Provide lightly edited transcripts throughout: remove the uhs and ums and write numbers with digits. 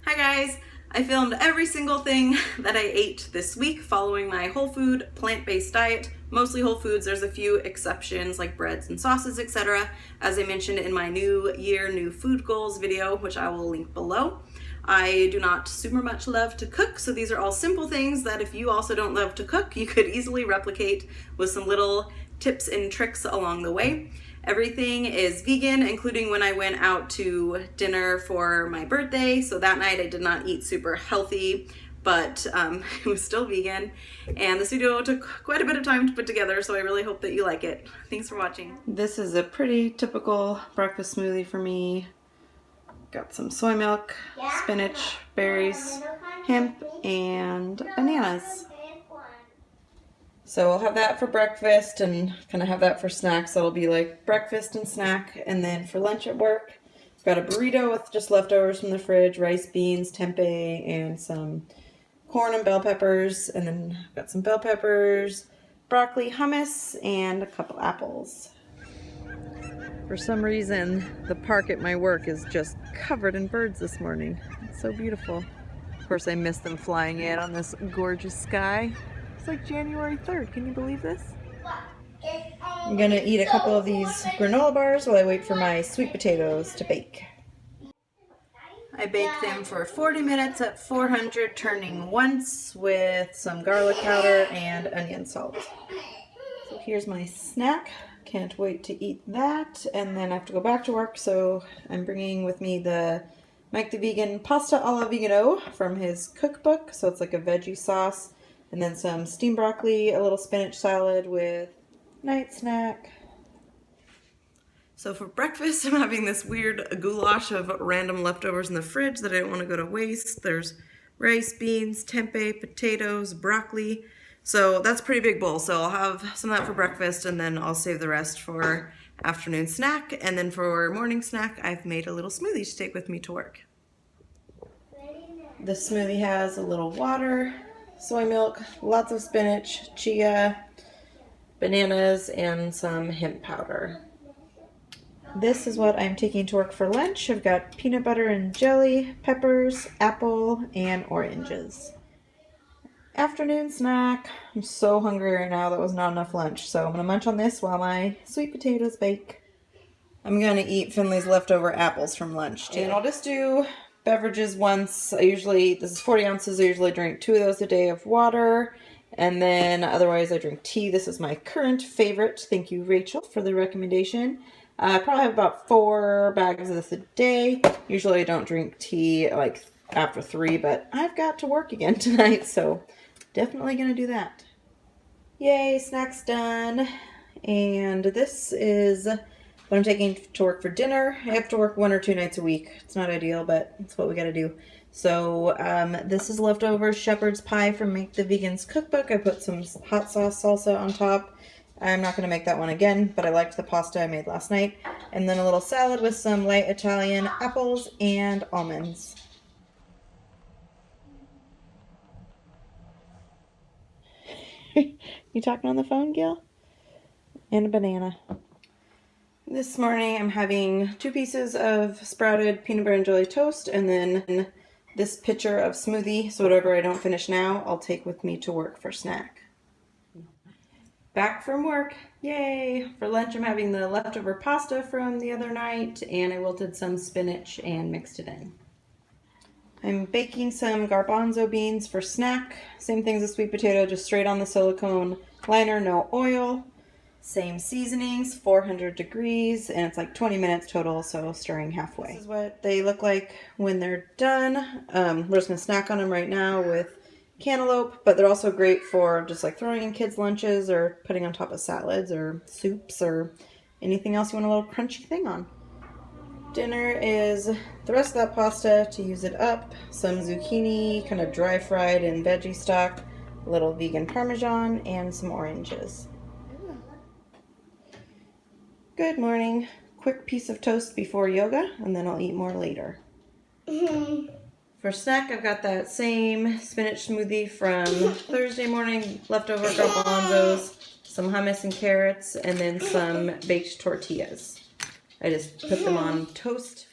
Hi guys! I filmed every single thing that I ate this week following my whole food, plant-based diet, mostly whole foods. There's a few exceptions like breads and sauces, etc. As I mentioned in my New Year, New Food Goals video, which I will link below. I do not super much love to cook, so these are all simple things that if you also don't love to cook, you could easily replicate with some little tips and tricks along the way. Everything is vegan, including when I went out to dinner for my birthday. So that night I did not eat super healthy, but it was still vegan. And this video took quite a bit of time to put together, so I really hope that you like it. Thanks for watching. This is a pretty typical breakfast smoothie for me. Got some soy milk, spinach, berries, hemp, and bananas. So I'll have that for breakfast and kind of have that for snacks. That'll be like breakfast and snack. And then for lunch at work, I've got a burrito with just leftovers from the fridge, rice, beans, tempeh, and some corn and bell peppers. And then I've got some bell peppers, broccoli, hummus, and a couple apples. For some reason, the park at my work is just covered in birds this morning. It's so beautiful. Of course, I missed them flying in on this gorgeous sky. It's like January 3rd. Can you believe this? I'm gonna eat a couple of these granola bars while I wait for my sweet potatoes to bake. I bake them for 40 minutes at 400, turning once with some garlic powder and onion salt. So here's my snack. Can't wait to eat that. And then I have to go back to work, so I'm bringing with me the Mike the Vegan pasta alla vegano from his cookbook. So it's like a veggie sauce. And then some steamed broccoli, a little spinach salad with night snack. So for breakfast, I'm having this weird goulash of random leftovers in the fridge that I don't want to go to waste. There's rice, beans, tempeh, potatoes, broccoli. So that's a pretty big bowl. So I'll have some of that for breakfast and then I'll save the rest for afternoon snack. And then for morning snack, I've made a little smoothie to take with me to work. The smoothie has a little water, soy milk, lots of spinach, chia, bananas, and some hemp powder. This is what I'm taking to work for lunch. I've got peanut butter and jelly, peppers, apple, and oranges. Afternoon snack. I'm so hungry right now. That was not enough lunch. So I'm going to munch on this while my sweet potatoes bake. I'm going to eat Finley's leftover apples from lunch too. And I'll just do beverages once. This is 40 ounces. I usually drink 2 of those a day of water. And then otherwise I drink tea. This is my current favorite. Thank you, Rachel, for the recommendation. I probably have about 4 bags of this a day. Usually I don't drink tea like after 3, but I've got to work again tonight, so definitely gonna do that. Yay, snacks done. And this is what I'm taking to work for dinner. I have to work 1 or 2 nights a week. It's not ideal, but it's what we gotta do. So this is leftover shepherd's pie from Make the Vegan's cookbook. I put some hot sauce salsa on top. I'm not gonna make that one again, but I liked the pasta I made last night. And then a little salad with some light Italian apples and almonds. You talking on the phone, Gil? And a banana. This morning I'm having 2 pieces of sprouted peanut butter and jelly toast and then this pitcher of smoothie. So whatever I don't finish now, I'll take with me to work for snack. Back from work. Yay! For lunch I'm having the leftover pasta from the other night and I wilted some spinach and mixed it in. I'm baking some garbanzo beans for snack. Same thing as a sweet potato, just straight on the silicone liner, no oil. Same seasonings, 400 degrees, and it's like 20 minutes total, so stirring halfway. This is what they look like when they're done. We're just gonna snack on them right now with cantaloupe, but they're also great for just like throwing in kids' lunches or putting on top of salads or soups or anything else you want a little crunchy thing on. Dinner is the rest of that pasta to use it up, some zucchini, kind of dry fried in veggie stock, a little vegan parmesan, and some oranges. Good morning. Quick piece of toast before yoga, and then I'll eat more later. For snack, I've got that same spinach smoothie from Thursday morning, leftover garbanzos, some hummus and carrots, and then some baked tortillas. I just put them on toast.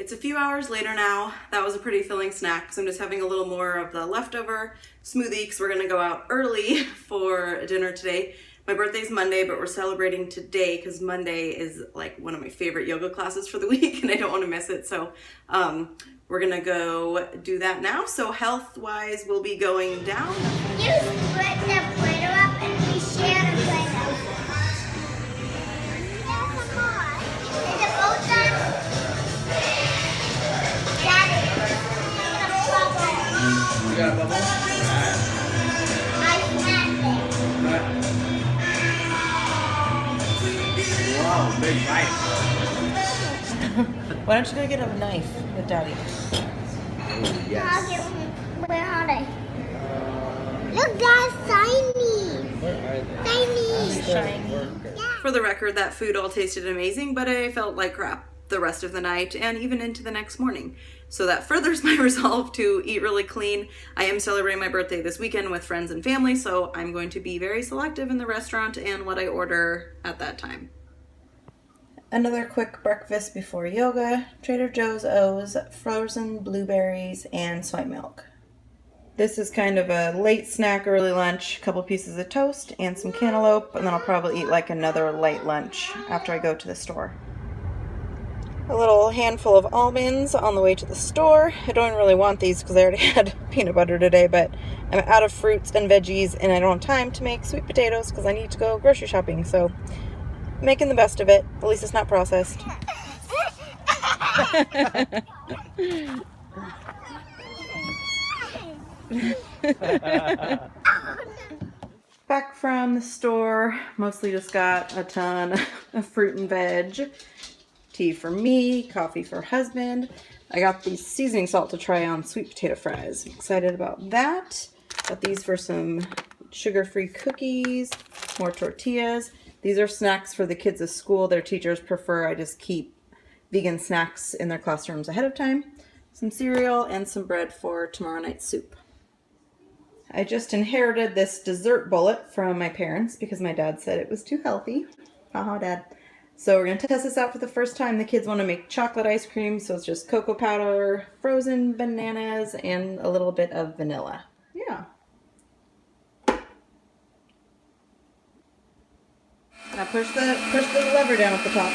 It's a few hours later now. That was a pretty filling snack, so I'm just having a little more of the leftover smoothie because we're gonna go out early for dinner today. My birthday's Monday, but we're celebrating today because Monday is like one of my favorite yoga classes for the week and I don't want to miss it. So we're gonna go do that now. So health-wise, we'll be going down. You split the Play-Doh up and we share the Play-Doh. There's some more. Is it both done? Daddy, a bubble. You got a bubble? I snapped it. Wow, big bite. Why don't you go get a knife with Daddy? Oh, yes. Where are they? Look, that's tiny. Where are they? Tiny. For the record, that food all tasted amazing, but I felt like crap the rest of the night and even into the next morning. So that furthers my resolve to eat really clean. I am celebrating my birthday this weekend with friends and family, so I'm going to be very selective in the restaurant and what I order at that time. Another quick breakfast before yoga, Trader Joe's O's, frozen blueberries, and soy milk. This is kind of a late snack, early lunch, a couple pieces of toast and some cantaloupe, and then I'll probably eat like another light lunch after I go to the store. A little handful of almonds on the way to the store. I don't really want these because I already had peanut butter today, but I'm out of fruits and veggies and I don't have time to make sweet potatoes because I need to go grocery shopping, so making the best of it. At least it's not processed. Back from the store, mostly just got a ton of fruit and veg. Tea for me, coffee for husband. I got these seasoning salt to try on sweet potato fries. I'm excited about that. Got these for some sugar-free cookies, more tortillas. These are snacks for the kids at school. Their teachers prefer I just keep vegan snacks in their classrooms ahead of time. Some cereal and some bread for tomorrow night's soup. I just inherited this dessert bullet from my parents because my dad said it was too healthy. Haha, Dad. So we're going to test this out for the first time. The kids want to make chocolate ice cream, so it's just cocoa powder, frozen bananas, and a little bit of vanilla. Yeah. Now push the lever down at the top.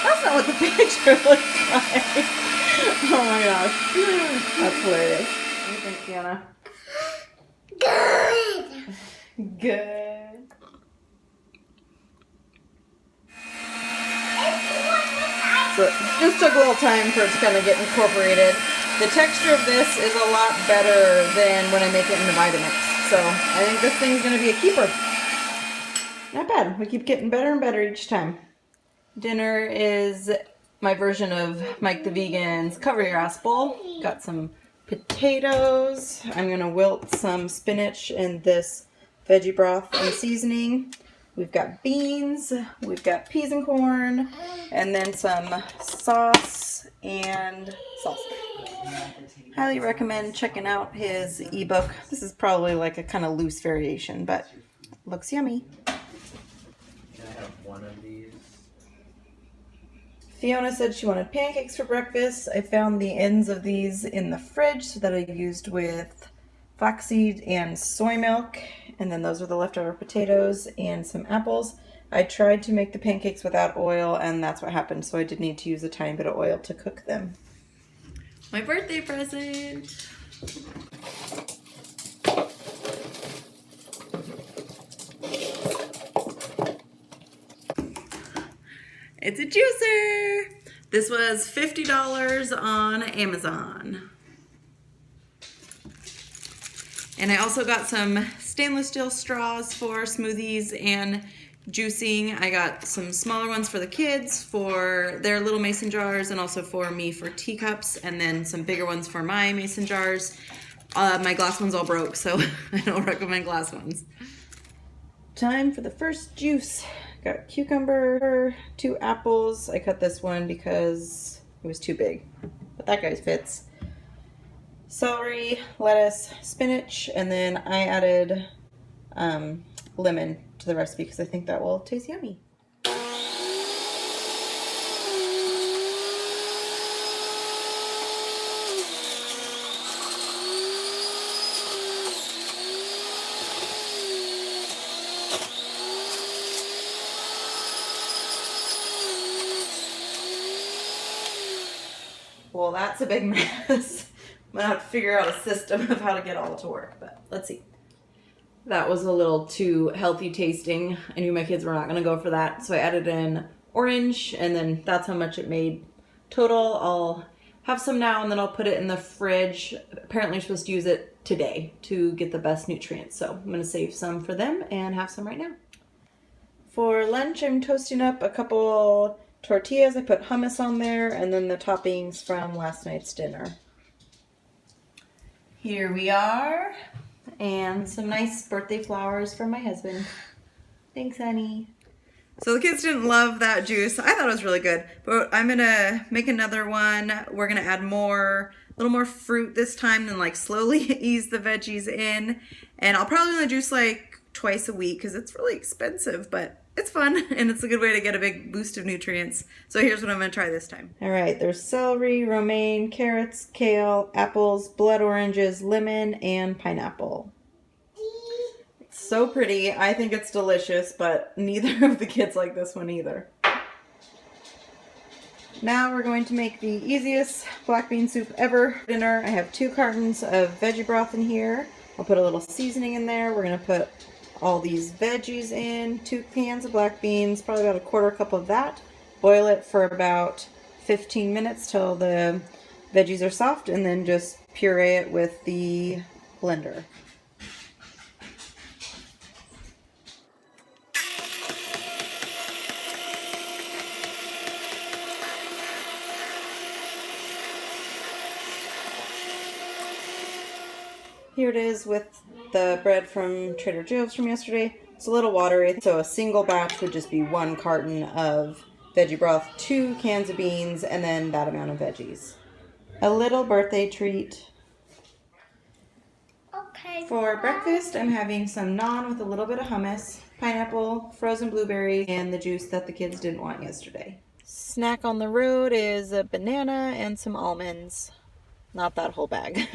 That's not what the picture looks like. Oh my gosh. That's hilarious. What do you think, Fiona? Good. Good. So it just took a little time for it to kind of get incorporated. The texture of this is a lot better than when I make it in the Vitamix. So I think this thing's going to be a keeper. Not bad. We keep getting better and better each time. Dinner is my version of Mike the Vegan's Cover Your Ass Bowl. Got some potatoes. I'm going to wilt some spinach in this veggie broth and seasoning. We've got beans, we've got peas and corn, and then some sauce and salsa. Highly recommend checking out his ebook. This is probably like a kind of loose variation, but looks yummy. Can I have one of these? Fiona said she wanted pancakes for breakfast. I found the ends of these in the fridge that I used with flaxseed and soy milk. And then those are the leftover potatoes and some apples. I tried to make the pancakes without oil and that's what happened. So I did need to use a tiny bit of oil to cook them. My birthday present. It's a juicer. This was $50 on Amazon. And I also got some stainless steel straws for smoothies and juicing. I got some smaller ones for the kids for their little mason jars and also for me for teacups, and then some bigger ones for my mason jars. My glass ones all broke, so I don't recommend glass ones. Time for the first juice. Got cucumber, 2 apples. I cut this one because it was too big, but that guy fits. celery, lettuce, spinach, and then I added lemon to the recipe because I think that will taste yummy. Well, that's a big mess. I'm gonna have to figure out a system of how to get all to work, but let's see. That was a little too healthy tasting. I knew my kids were not gonna go for that, so I added in orange, and then that's how much it made total. I'll have some now, and then I'll put it in the fridge. Apparently, you're supposed to use it today to get the best nutrients, so I'm gonna save some for them and have some right now. For lunch, I'm toasting up a couple tortillas. I put hummus on there, and then the toppings from last night's dinner. Here we are, and some nice birthday flowers from my husband. Thanks, honey. So the kids didn't love that juice. I thought it was really good, but I'm gonna make another one. We're gonna add a little more fruit this time, and like slowly ease the veggies in. And I'll probably only juice like twice a week because it's really expensive, but it's fun, and it's a good way to get a big boost of nutrients. So here's what I'm going to try this time. All right, there's celery, romaine, carrots, kale, apples, blood oranges, lemon, and pineapple. It's so pretty. I think it's delicious, but neither of the kids like this one either. Now we're going to make the easiest black bean soup ever dinner. I have 2 cartons of veggie broth in here. I'll put a little seasoning in there. We're going to put all these veggies in, 2 cans of black beans, probably about a 1/4 cup of that. Boil it for about 15 minutes till the veggies are soft, and then just puree it with the blender. Here it is with the bread from Trader Joe's from yesterday. It's a little watery, so a single batch would just be 1 carton of veggie broth, 2 cans of beans, and then that amount of veggies. A little birthday treat. Okay. For breakfast, I'm having some naan with a little bit of hummus, pineapple, frozen blueberries, and the juice that the kids didn't want yesterday. Snack on the road is a banana and some almonds. Not that whole bag.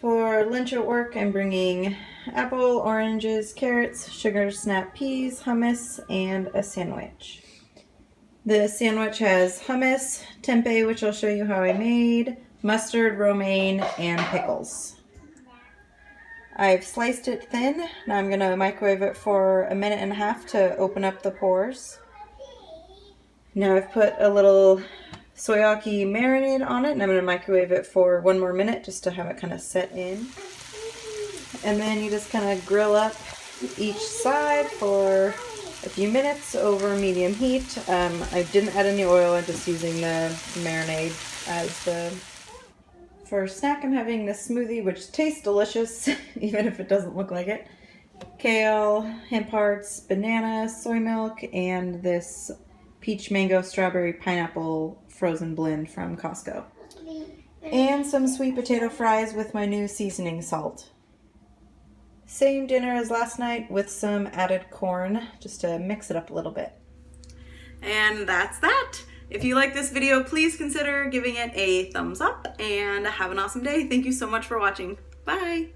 For lunch at work, I'm bringing apple, oranges, carrots, sugar snap peas, hummus, and a sandwich. The sandwich has hummus, tempeh, which I'll show you how I made, mustard, romaine, and pickles. I've sliced it thin. Now I'm going to microwave it for 1.5 minutes to open up the pores. Now I've put a little soyaki marinade on it, and I'm going to microwave it for 1 more minute just to have it kind of set in. And then you just kind of grill up each side for a few minutes over medium heat. I didn't add any oil, I'm just using the marinade as the... For snack, I'm having this smoothie, which tastes delicious, even if it doesn't look like it. Kale, hemp hearts, banana, soy milk, and this peach, mango, strawberry, pineapple frozen blend from Costco. And some sweet potato fries with my new seasoning salt. Same dinner as last night with some added corn, just to mix it up a little bit. And that's that. If you like this video, please consider giving it a thumbs up, and have an awesome day. Thank you so much for watching. Bye!